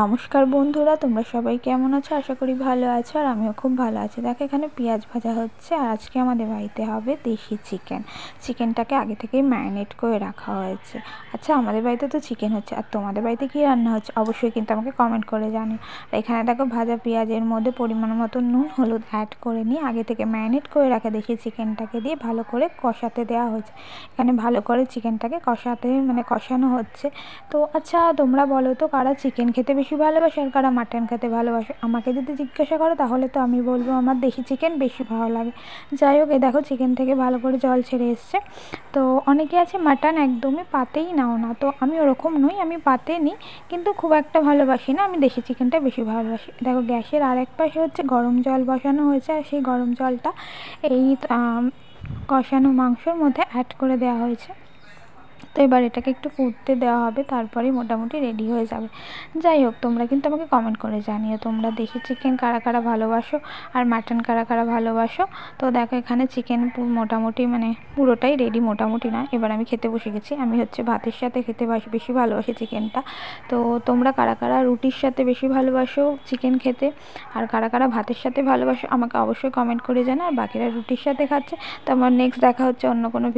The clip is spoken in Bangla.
নমস্কার বন্ধুরা, তোমরা সবাই কেমন আছো? আশা করি ভালো আছো, আর আমিও খুব ভালো আছি। দেখো এখানে পেঁয়াজ ভাজা হচ্ছে, আর আজকে আমাদের বাড়িতে হবে দেশি চিকেনটাকে আগে থেকেই ম্যারিনেট করে রাখা হয়েছে। আচ্ছা, আমাদের বাড়িতে তো চিকেন হচ্ছে, আর তোমাদের বাড়িতে কী রান্না হচ্ছে অবশ্যই কিন্তু আমাকে কমেন্ট করে জানিও। আর এখানে দেখো ভাজা পেঁয়াজের মধ্যে পরিমাণ মতো নুন হলুদ অ্যাড করে নিয়ে আগে থেকে ম্যারিনেট করে রাখা দেশি চিকেনটাকে দিয়ে ভালো করে কষাতে দেওয়া হয়েছে। এখানে ভালো করে চিকেনটাকে কষানো হচ্ছে। তো আচ্ছা, তোমরা বলো তো কারা চিকেন খেতে বেশি ভালোবাসে আর কারা মাটন খেতে ভালোবাসে? আমাকে যদি জিজ্ঞাসা করো তাহলে তো আমি বলবো আমার দেশি চিকেন বেশি ভালো লাগে। যাই হোক, এই দেখো চিকেন থেকে ভালো করে জল ছেড়ে এসছে। তো অনেকে আছে মাটন একদমই পাতেই নাও না, তো আমি ওরকম নই, আমি পাতে নিই, কিন্তু খুব একটা ভালোবাসি না, আমি দেশি চিকেনটা বেশি ভালোবাসি। দেখো গ্যাসের আর এক পাশে হচ্ছে গরম জল বসানো হয়েছে, আর সেই গরম জলটা এই কষানো মাংসর মধ্যে অ্যাড করে দেওয়া হয়েছে। তো এবার এটাকে একটু ফুটতে দেওয়া হবে, তারপরেই মোটামুটি রেডি হয়ে যাবে। যাই হোক, তোমরা কিন্তু আমাকে কমেন্ট করে জানিও তোমরা দেশি চিকেন কারা কারা ভালোবাসো আর মাটন কারা কারা ভালোবাসো। তো দেখো এখানে চিকেন মোটামুটি পুরোটাই রেডি, মোটামুটি না। এবার আমি খেতে বসে গেছি। আমি ভাতের সাথে খেতে বেশি ভালোবাসি চিকেনটা। তো তোমরা কারা কারা রুটির সাথে বেশি ভালোবাসো চিকেন খেতে আর কারা কারা ভাতের সাথে ভালোবাসো আমাকে অবশ্যই কমেন্ট করে জানাও। আর বাকিরা রুটির সাথে খাচ্ছে। তো আমার নেক্সট দেখা হচ্ছে অন্য কোনো